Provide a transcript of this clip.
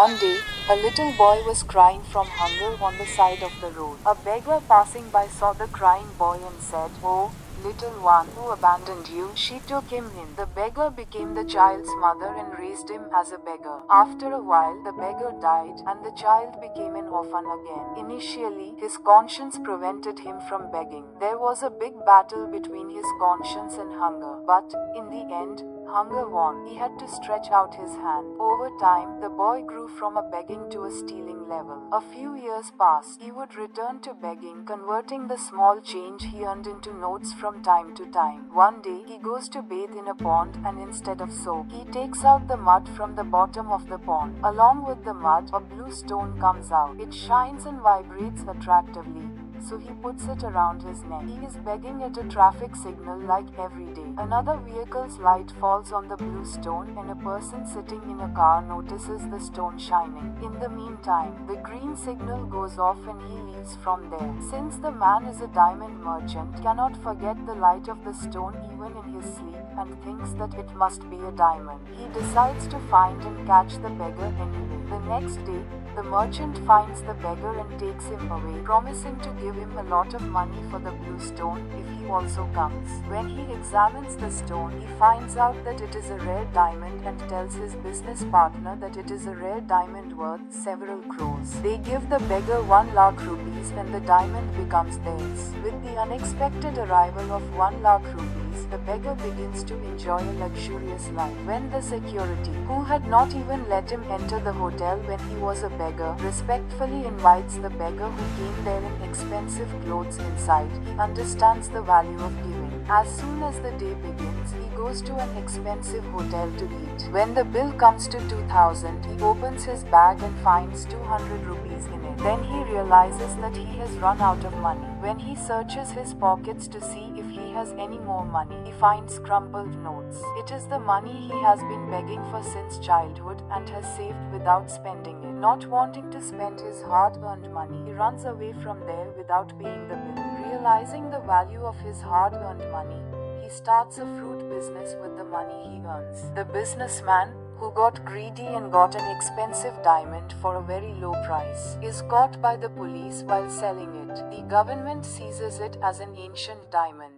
One day, a little boy was crying from hunger on the side of the road. A beggar passing by saw the crying boy and said, "Oh, little one, who abandoned you?" She took him in. The beggar became the child's mother and raised him as a beggar. After a while, the beggar died, and the child became an orphan again. Initially, his conscience prevented him from begging. There was a big battle between his conscience and hunger, but, in the end, hunger won. He had to stretch out his hand. Over time, the boy grew from a begging to a stealing level. A few years passed. He would return to begging, converting the small change he earned into notes from time to time. One day, he goes to bathe in a pond, and instead of soap, he takes out the mud from the bottom of the pond. Along with the mud, a blue stone comes out. It shines and vibrates attractively, so he puts it around his neck. He is begging at a traffic signal like every day. Another vehicle's light falls on the blue stone, and a person sitting in a car notices the stone shining. In the meantime, the green signal goes off and he leaves from there. Since the man is a diamond merchant, cannot forget the light of the stone even in his sleep, and thinks that it must be a diamond. He decides to find and catch the beggar anyway. The next day, the merchant finds the beggar and takes him away, promising to give him a lot of money for the blue stone if he also comes. When he examines the stone, he finds out that it is a rare diamond and tells his business partner that it is a rare diamond worth several crores. They give the beggar 1 lakh rupees and the diamond becomes theirs. With the unexpected arrival of 1 lakh rupees, the beggar begins to enjoy a luxurious life. When the security, who had not even let him enter the hotel when he was a beggar, respectfully invites the beggar who came there in expensive clothes inside, he understands the value of giving. As soon as the day begins, he goes to an expensive hotel to eat. When the bill comes to 2,000, he opens his bag and finds 200 rupees in it. Then he realizes that he has run out of money. When he searches his pockets to see if he has any more money, he finds crumpled notes. It is the money he has been begging for since childhood and has saved without spending it. Not wanting to spend his hard-earned money, he runs away from there without paying the bill. Realizing the value of his hard-earned money, he starts a fruit business with the money he earns. The businessman, who got greedy and got an expensive diamond for a very low price, is caught by the police while selling it. The government seizes it as an ancient diamond.